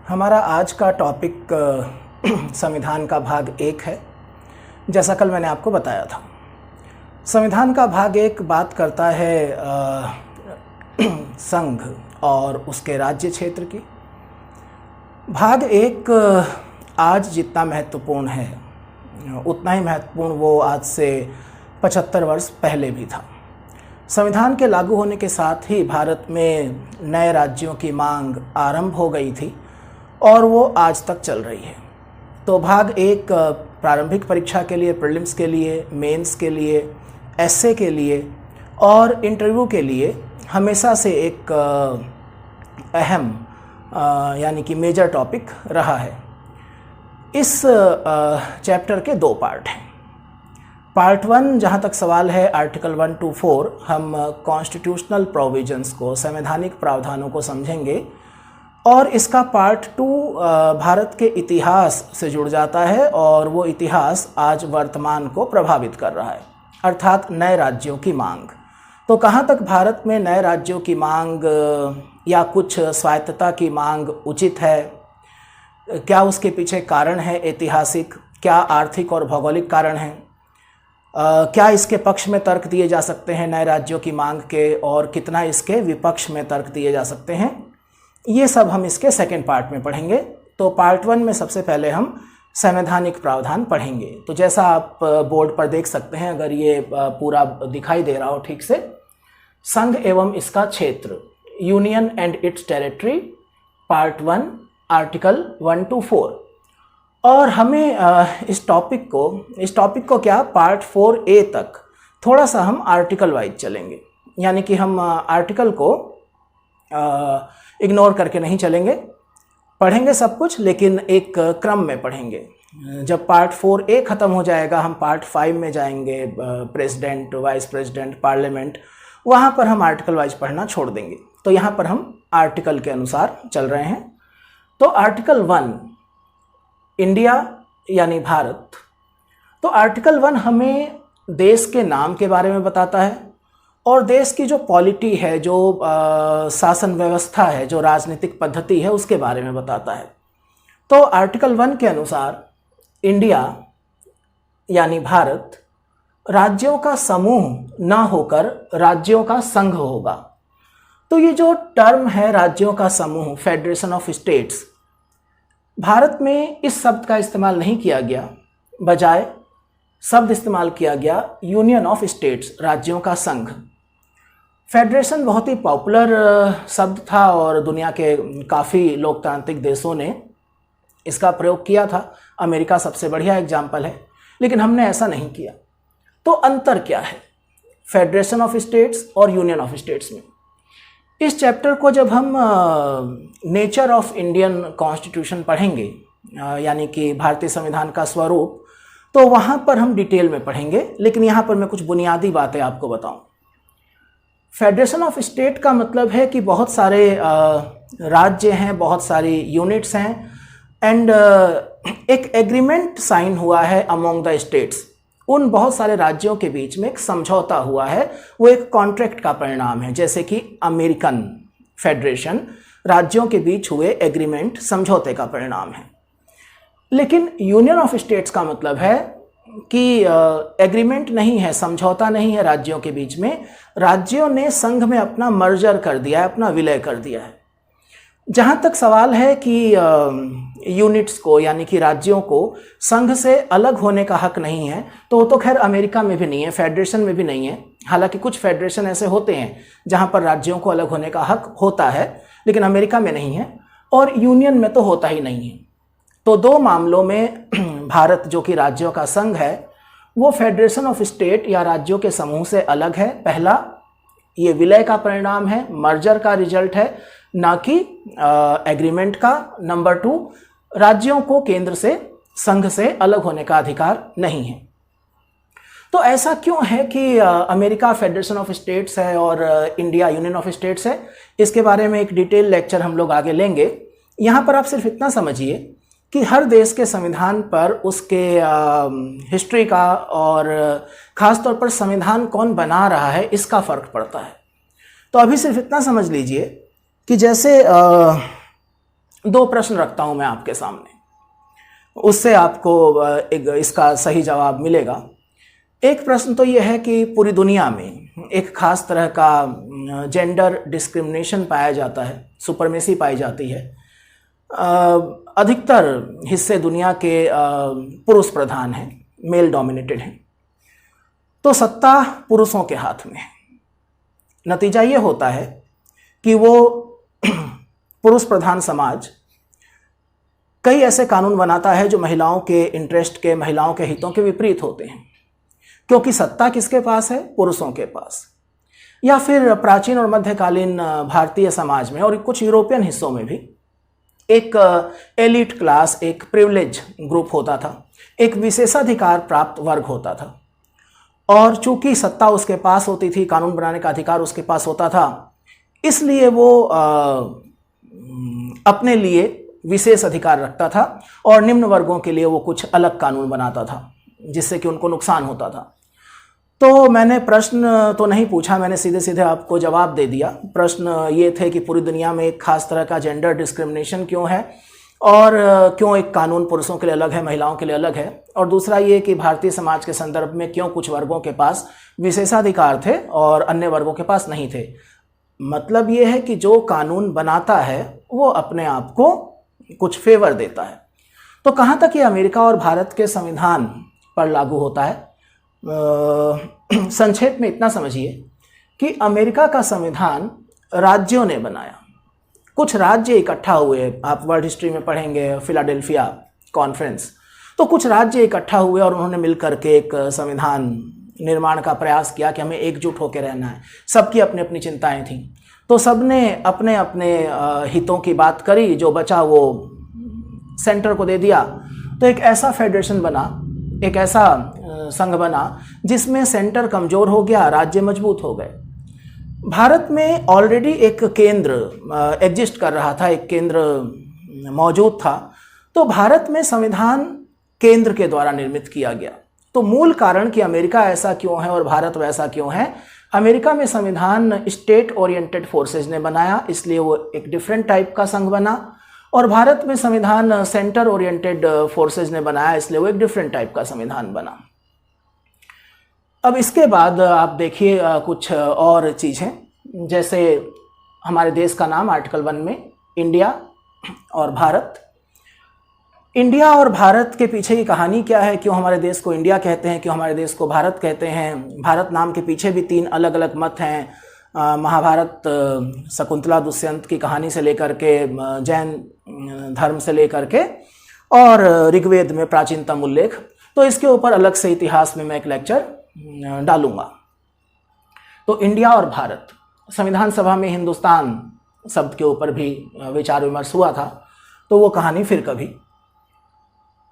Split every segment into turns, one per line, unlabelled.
हमारा आज का टॉपिक संविधान का भाग 1 है। जैसा कल मैंने आपको बताया था, संविधान का भाग 1 बात करता है संघ और उसके राज्य क्षेत्र की। भाग 1 आज जितना महत्वपूर्ण है उतना ही महत्वपूर्ण वो आज से 75 वर्ष पहले भी था। संविधान के लागू होने के साथ ही भारत में नए राज्यों की मांग आरंभ हो गई थी और वो आज तक चल रही है। तो भाग 1 प्रारंभिक परीक्षा के लिए, प्रीलिम्स के लिए, मेंस के लिए, एसए के लिए और इंटरव्यू के लिए हमेशा से एक अहम यानी कि मेजर टॉपिक रहा है। इस चैप्टर के 2 पार्ट हैं। पार्ट 1 जहाँ तक सवाल है आर्टिकल 1 to 4 हम कॉन्स्टिट्यूशनल प्रोविजंस को, संवैधानिक प्रावधानों को समझेंगे और इसका पार्ट 2 भारत के इतिहास से जुड़ जाता है और वो इतिहास आज वर्तमान को प्रभावित कर रहा है, अर्थात नए राज्यों की मांग। तो कहाँ तक भारत में नए राज्यों की मांग या कुछ स्वायत्तता की मांग उचित है, क्या उसके पीछे कारण है ऐतिहासिक, क्या आर्थिक और भौगोलिक कारण हैं, क्या इसके पक्ष में तर्क दिए जा सकते हैं नए राज्यों की मांग के और कितना इसके विपक्ष में तर्क दिए जा सकते हैं, ये सब हम इसके सेकंड पार्ट में पढ़ेंगे। तो पार्ट 1 में सबसे पहले हम संवैधानिक प्रावधान पढ़ेंगे। तो जैसा आप बोर्ड पर देख सकते हैं, अगर ये पूरा दिखाई दे रहा हो ठीक से, संघ एवं इसका क्षेत्र, union and it's territory, part 1 article 1 to 4। और हमें इस टॉपिक को क्या पार्ट 4A तक थोड़ा सा हम आर्टिकल वाइज चलेंगे, यानी कि हम आर्टिकल को इग्नोर करके नहीं चलेंगे, पढ़ेंगे सब कुछ लेकिन एक क्रम में पढ़ेंगे। जब पार्ट 4A ख़त्म हो जाएगा हम पार्ट 5 में जाएंगे, प्रेसिडेंट, वाइस प्रेसिडेंट, पार्लियामेंट, वहाँ पर हम आर्टिकल वाइज पढ़ना छोड़ देंगे। तो यहाँ पर हम आर्टिकल के अनुसार चल रहे हैं। तो आर्टिकल 1 इंडिया यानी भारत। तो आर्टिकल 1 हमें देश के नाम के बारे में बताता है और देश की जो पॉलिटी है, जो शासन व्यवस्था है, जो राजनीतिक पद्धति है, उसके बारे में बताता है। तो आर्टिकल 1 के अनुसार इंडिया यानी भारत राज्यों का समूह ना होकर राज्यों का संघ होगा। तो ये जो टर्म है राज्यों का समूह, फेडरेशन ऑफ स्टेट्स, भारत में इस शब्द का इस्तेमाल नहीं किया गया, बजाय शब्द इस्तेमाल किया गया यूनियन ऑफ स्टेट्स, राज्यों का संघ। फेडरेशन बहुत ही पॉपुलर शब्द था और दुनिया के काफ़ी लोकतांत्रिक देशों ने इसका प्रयोग किया था। अमेरिका सबसे बढ़िया एग्जाम्पल है, लेकिन हमने ऐसा नहीं किया। तो अंतर क्या है फेडरेशन ऑफ स्टेट्स और यूनियन ऑफ स्टेट्स में? इस चैप्टर को जब हम नेचर ऑफ इंडियन कॉन्स्टिट्यूशन पढ़ेंगे, यानी कि भारतीय संविधान का स्वरूप, तो वहाँ पर हम डिटेल में पढ़ेंगे, लेकिन यहाँ पर मैं कुछ बुनियादी बातें आपको बताऊँ। फेडरेशन ऑफ स्टेट का मतलब है कि बहुत सारे राज्य हैं, बहुत सारी यूनिट्स हैं एंड एक एग्रीमेंट साइन हुआ है अमोंग द स्टेट्स। उन बहुत सारे राज्यों के बीच में एक समझौता हुआ है, वो एक कॉन्ट्रैक्ट का परिणाम है। जैसे कि अमेरिकन फेडरेशन राज्यों के बीच हुए एग्रीमेंट, समझौते का परिणाम है। लेकिन यूनियन ऑफ स्टेट्स का मतलब है कि एग्रीमेंट नहीं है, समझौता नहीं है राज्यों के बीच में, राज्यों ने संघ में अपना मर्जर कर दिया है, अपना विलय कर दिया है। जहाँ तक सवाल है कि यूनिट्स को यानी कि राज्यों को संघ से अलग होने का हक नहीं है, तो वो तो खैर अमेरिका में भी नहीं है, फेडरेशन में भी नहीं है। हालांकि कुछ फेडरेशन ऐसे होते हैं जहाँ पर राज्यों को अलग होने का हक होता है, लेकिन अमेरिका में नहीं है और यूनियन में तो होता ही नहीं है। तो 2 मामलों में भारत जो कि राज्यों का संघ है, वो फेडरेशन ऑफ स्टेट या राज्यों के समूह से अलग है। पहला, ये विलय का परिणाम है, मर्जर का रिजल्ट है, ना कि एग्रीमेंट का। नंबर 2, राज्यों को केंद्र से, संघ से अलग होने का अधिकार नहीं है। तो ऐसा क्यों है कि अमेरिका फेडरेशन ऑफ स्टेट्स है और इंडिया यूनियन ऑफ स्टेट्स है? इसके बारे में एक डिटेल लेक्चर हम लोग आगे लेंगे। यहाँ पर आप सिर्फ इतना समझिए कि हर देश के संविधान पर उसके हिस्ट्री का और ख़ास तौर पर संविधान कौन बना रहा है इसका फ़र्क पड़ता है। तो अभी सिर्फ इतना समझ लीजिए कि जैसे दो प्रश्न रखता हूं मैं आपके सामने, उससे आपको इसका सही जवाब मिलेगा। एक प्रश्न तो यह है कि पूरी दुनिया में एक खास तरह का जेंडर डिस्क्रिमिनेशन पाया जाता है, सुपरमेसी पाई जाती है। अधिकतर हिस्से दुनिया के पुरुष प्रधान हैं, मेल डोमिनेटेड हैं, तो सत्ता पुरुषों के हाथ में है। नतीजा ये होता है कि वो पुरुष प्रधान समाज कई ऐसे कानून बनाता है जो महिलाओं के इंटरेस्ट के, महिलाओं के हितों के विपरीत होते हैं, क्योंकि सत्ता किसके पास है? पुरुषों के पास। या फिर प्राचीन और मध्यकालीन भारतीय समाज में और कुछ यूरोपियन हिस्सों में भी एक एलिट क्लास, एक प्रिविलेज ग्रुप होता था, एक विशेषाधिकार प्राप्त वर्ग होता था, और चूंकि सत्ता उसके पास होती थी, कानून बनाने का अधिकार उसके पास होता था, इसलिए वो अपने लिए विशेष अधिकार रखता था और निम्न वर्गों के लिए वो कुछ अलग कानून बनाता था जिससे कि उनको नुकसान होता था। तो मैंने प्रश्न तो नहीं पूछा, मैंने सीधे सीधे आपको जवाब दे दिया। प्रश्न ये थे कि पूरी दुनिया में एक खास तरह का जेंडर डिस्क्रिमिनेशन क्यों है और क्यों एक कानून पुरुषों के लिए अलग है, महिलाओं के लिए अलग है, और दूसरा ये कि भारतीय समाज के संदर्भ में क्यों कुछ वर्गों के पास विशेषाधिकार थे और अन्य वर्गों के पास नहीं थे। मतलब ये है कि जो कानून बनाता है वो अपने आप को कुछ फेवर देता है। तो कहाँ तक ये अमेरिका और भारत के संविधान पर लागू होता है? संक्षेप में इतना समझिए कि अमेरिका का संविधान राज्यों ने बनाया। कुछ राज्य इकट्ठा हुए, आप वर्ल्ड हिस्ट्री में पढ़ेंगे फिलाडेल्फिया कॉन्फ्रेंस, तो कुछ राज्य इकट्ठा हुए और उन्होंने मिलकर के एक संविधान निर्माण का प्रयास किया कि हमें एकजुट होकर रहना है। सबकी अपनी अपनी चिंताएं थीं, तो सबने अपने अपने हितों की बात करी, जो बचा वो सेंटर को दे दिया। तो एक ऐसा फेडरेशन बना, एक ऐसा संघ बना जिसमें सेंटर कमजोर हो गया, राज्य मजबूत हो गए। भारत में ऑलरेडी एक केंद्र एग्जिस्ट कर रहा था, एक केंद्र मौजूद था, तो भारत में संविधान केंद्र के द्वारा निर्मित किया गया। तो मूल कारण कि अमेरिका ऐसा क्यों है और भारत वैसा क्यों है, अमेरिका में संविधान स्टेट ओरिएंटेड फोर्सेज ने बनाया, इसलिए वो एक डिफरेंट टाइप का संघ बना, और भारत में संविधान सेंटर ओरिएंटेड फोर्सेज ने बनाया, इसलिए वो एक डिफरेंट टाइप का संविधान बना। अब इसके बाद आप देखिए कुछ और चीज़ें, जैसे हमारे देश का नाम आर्टिकल 1 में इंडिया और भारत। इंडिया और भारत के पीछे की कहानी क्या है, क्यों हमारे देश को इंडिया कहते हैं, क्यों हमारे देश को भारत कहते हैं। भारत नाम के पीछे भी 3 अलग अलग मत हैं। महाभारत शकुंतला दुष्यंत की कहानी से लेकर के, जैन धर्म से लेकर के, और ऋग्वेद में प्राचीनतम उल्लेख। तो इसके ऊपर अलग से इतिहास में मैं एक लेक्चर डालूंगा। तो इंडिया और भारत, संविधान सभा में हिंदुस्तान शब्द के ऊपर भी विचार विमर्श हुआ था, तो वो कहानी फिर कभी।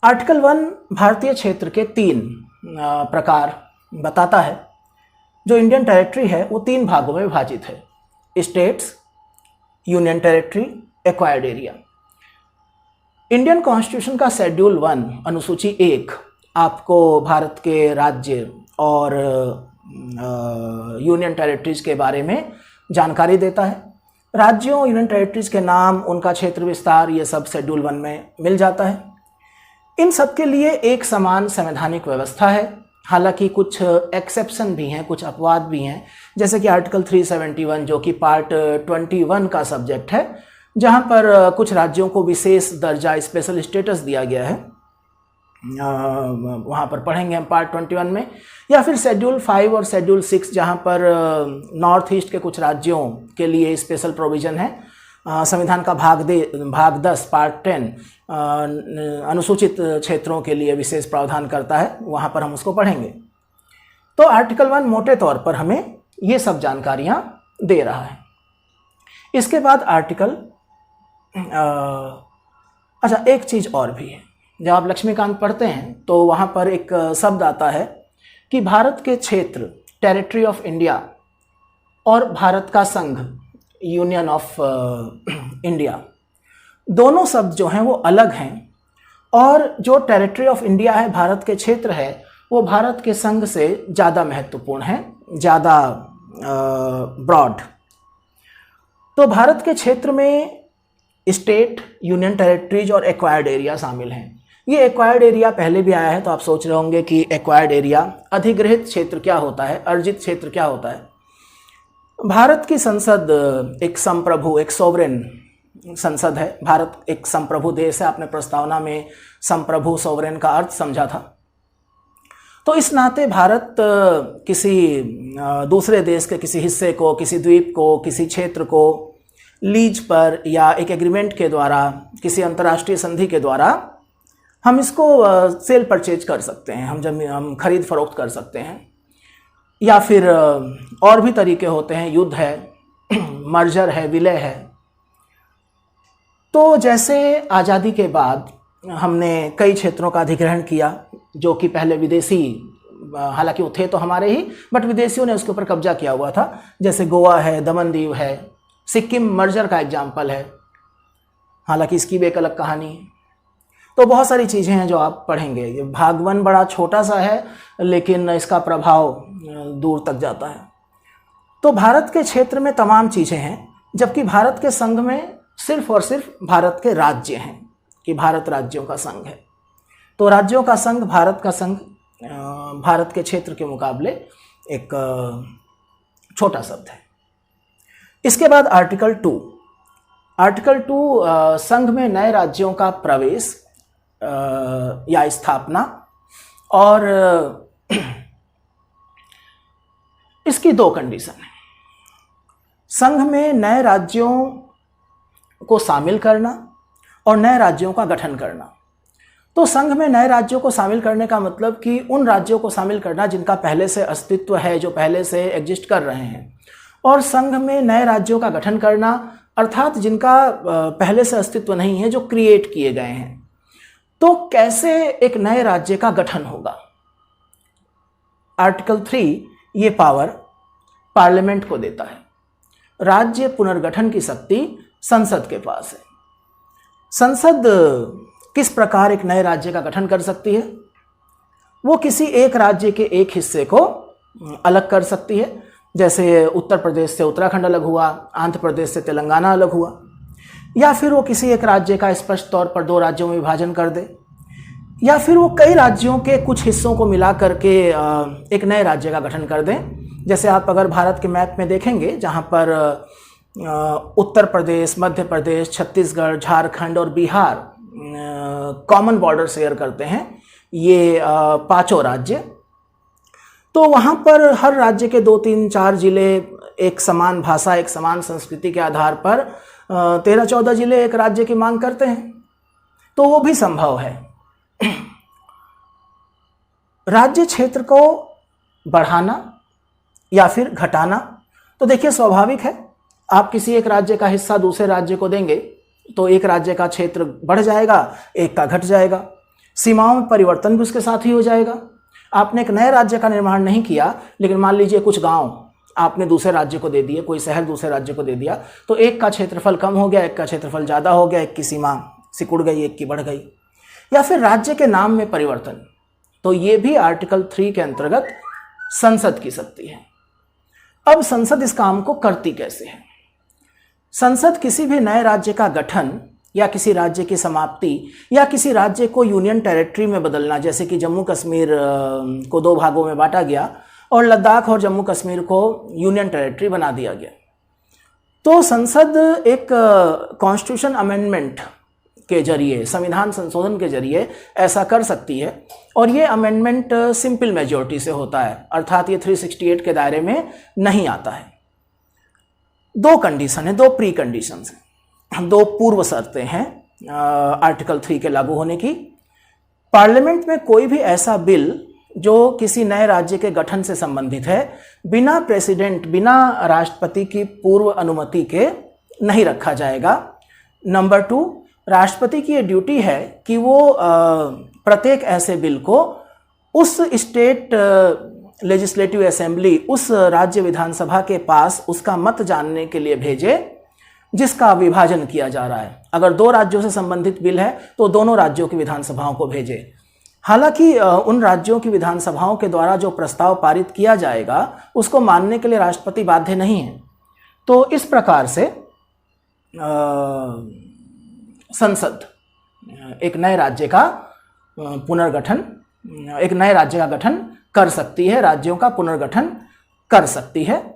आर्टिकल 1 भारतीय क्षेत्र के 3 प्रकार बताता है। जो इंडियन टेरिटरी है वो 3 भागों में विभाजित है: states, union territory, acquired area. Indian constitution का शेड्यूल 1 अनुसूची 1 आपको भारत के राज्य और यूनियन टेरिटरीज के बारे में जानकारी देता है। राज्यों, यूनियन टेरिटरीज के नाम, उनका क्षेत्र विस्तार, ये सब शेड्यूल 1 में मिल जाता है। इन सब के लिए एक समान संवैधानिक व्यवस्था है, हालांकि कुछ एक्सेप्शन भी हैं, कुछ अपवाद भी हैं, जैसे कि आर्टिकल 371 जो कि पार्ट 21 का सब्जेक्ट है, जहां पर कुछ राज्यों को विशेष दर्जा, स्पेशल स्टेटस दिया गया है। वहाँ पर पढ़ेंगे हम पार्ट 21 में। या फिर शेड्यूल 5 और शेड्यूल 6 जहाँ पर नॉर्थ ईस्ट के कुछ राज्यों के लिए स्पेशल प्रोविज़न है। संविधान का भाग 10 पार्ट 10 अनुसूचित क्षेत्रों के लिए विशेष प्रावधान करता है, वहाँ पर हम उसको पढ़ेंगे। तो आर्टिकल 1 मोटे तौर पर हमें ये सब जानकारियाँ दे रहा है। इसके बाद आर्टिकल अच्छा, एक चीज़ और भी है। जब आप लक्ष्मीकांत पढ़ते हैं तो वहाँ पर एक शब्द आता है कि भारत के क्षेत्र, टेरिटरी ऑफ इंडिया, और भारत का संघ, यूनियन ऑफ इंडिया, दोनों शब्द जो हैं वो अलग हैं। और जो टेरिटरी ऑफ इंडिया है, भारत के क्षेत्र है, वो भारत के संघ से ज़्यादा महत्वपूर्ण है, ज़्यादा ब्रॉड। तो भारत के क्षेत्र में स्टेट, यूनियन टेरिटरीज और एक्वायर्ड एरिया शामिल हैं। ये एक्वायर्ड एरिया पहले भी आया है, तो आप सोच रहे होंगे कि एक्वायर्ड एरिया, अधिग्रहित क्षेत्र क्या होता है, अर्जित क्षेत्र क्या होता है। भारत की संसद एक संप्रभु, एक सोवरेन संसद है। भारत एक संप्रभु देश है। आपने प्रस्तावना में संप्रभु, सोवरेन का अर्थ समझा था। तो इस नाते भारत किसी दूसरे देश के किसी हिस्से को, किसी द्वीप को, किसी क्षेत्र को लीज पर या एक एग्रीमेंट के द्वारा, किसी अंतर्राष्ट्रीय संधि के द्वारा हम इसको सेल परचेज कर सकते हैं, हम खरीद फरोख्त कर सकते हैं। या फिर और भी तरीके होते हैं, युद्ध है, मर्जर है, विलय है। तो जैसे आज़ादी के बाद हमने कई क्षेत्रों का अधिग्रहण किया जो कि पहले विदेशी, हालांकि वो थे तो हमारे ही, बट विदेशियों ने उसके ऊपर कब्जा किया हुआ था। जैसे गोवा है, दमन दीव है, सिक्किम मर्जर का एग्जाम्पल है, हालांकि इसकी भी एक अलग कहानी है। तो बहुत सारी चीज़ें हैं जो आप पढ़ेंगे। ये भाग 1 बड़ा छोटा सा है, लेकिन इसका प्रभाव दूर तक जाता है। तो भारत के क्षेत्र में तमाम चीज़ें हैं, जबकि भारत के संघ में सिर्फ और सिर्फ भारत के राज्य हैं, कि भारत राज्यों का संघ है। तो राज्यों का संघ, भारत का संघ, भारत के क्षेत्र के मुकाबले एक छोटा शब्द है। इसके बाद आर्टिकल 2। आर्टिकल 2 संघ में नए राज्यों का प्रवेश या स्थापना, और इसकी 2 कंडीशन है। संघ में नए राज्यों को शामिल करना और नए राज्यों का गठन करना। तो संघ में नए राज्यों को शामिल करने का मतलब कि उन राज्यों को शामिल करना जिनका पहले से अस्तित्व है, जो पहले से एग्जिस्ट कर रहे हैं, और संघ में नए राज्यों का गठन करना अर्थात जिनका पहले से अस्तित्व नहीं है, जो क्रिएट किए गए हैं। तो कैसे एक नए राज्य का गठन होगा? आर्टिकल 3 ये पावर पार्लियामेंट को देता है। राज्य पुनर्गठन की शक्ति संसद के पास है। संसद किस प्रकार एक नए राज्य का गठन कर सकती है? वो किसी एक राज्य के एक हिस्से को अलग कर सकती है, जैसे उत्तर प्रदेश से उत्तराखंड अलग हुआ, आंध्र प्रदेश से तेलंगाना अलग हुआ। या फिर वो किसी एक राज्य का स्पष्ट तौर पर 2 राज्यों में विभाजन कर दे, या फिर वो कई राज्यों के कुछ हिस्सों को मिला करके एक नए राज्य का गठन कर दें। जैसे आप अगर भारत के मैप में देखेंगे, जहाँ पर उत्तर प्रदेश, मध्य प्रदेश, छत्तीसगढ़, झारखंड और बिहार कॉमन बॉर्डर शेयर करते हैं, ये 5 राज्य। तो वहाँ पर हर राज्य के 2, 3, 4 जिले एक समान भाषा, एक समान संस्कृति के आधार पर 13-14 जिले एक राज्य की मांग करते हैं। तो वो भी संभव है। राज्य क्षेत्र को बढ़ाना या फिर घटाना, तो देखिए स्वाभाविक है, आप किसी एक राज्य का हिस्सा दूसरे राज्य को देंगे तो एक राज्य का क्षेत्र बढ़ जाएगा, एक का घट जाएगा। सीमाओं में परिवर्तन भी उसके साथ ही हो जाएगा। आपने एक नए राज्य का निर्माण नहीं किया, लेकिन मान लीजिए कुछ गांव आपने दूसरे राज्य को दे दिए, कोई शहर दूसरे राज्य को दे दिया, तो एक का क्षेत्रफल कम हो गया, एक का क्षेत्रफल ज़्यादा हो गया, एक की सीमा सिकुड़ गई, एक की बढ़ गई। या फिर राज्य के नाम में परिवर्तन, तो ये भी आर्टिकल 3 के अंतर्गत संसद की शक्ति है। अब संसद इस काम को करती कैसे है? संसद किसी भी नए राज्य का गठन या किसी राज्य की समाप्ति या किसी राज्य को यूनियन टेरिटरी में बदलना, जैसे कि जम्मू कश्मीर को 2 भागों में बांटा गया और लद्दाख और जम्मू कश्मीर को यूनियन टेरिटरी बना दिया गया, तो संसद एक कॉन्स्टिट्यूशन अमेंडमेंट के जरिए, संविधान संशोधन के जरिए ऐसा कर सकती है। और ये अमेंडमेंट सिंपल मेजॉरिटी से होता है, अर्थात ये 368 के दायरे में नहीं आता है। 2 कंडीशन है, 2 प्री कंडीशंस हैं, 2 पूर्व शर्तें हैं आर्टिकल 3 के लागू होने की। पार्लियामेंट में कोई भी ऐसा बिल जो किसी नए राज्य के गठन से संबंधित है, बिना प्रेसिडेंट, बिना राष्ट्रपति की पूर्व अनुमति के नहीं रखा जाएगा। नंबर 2, राष्ट्रपति की ये ड्यूटी है कि वो प्रत्येक ऐसे बिल को उस स्टेट लेजिस्लेटिव असेंबली, उस राज्य विधानसभा के पास उसका मत जानने के लिए भेजे जिसका विभाजन किया जा रहा है। अगर 2 राज्यों से संबंधित बिल है तो दोनों राज्यों की विधानसभाओं को भेजे। हालांकि उन राज्यों की विधानसभाओं के द्वारा जो प्रस्ताव पारित किया जाएगा उसको मानने के लिए राष्ट्रपति बाध्य नहीं है। तो इस प्रकार से संसद एक नए राज्य का पुनर्गठन, एक नए राज्य का गठन कर सकती है, राज्यों का पुनर्गठन कर सकती है।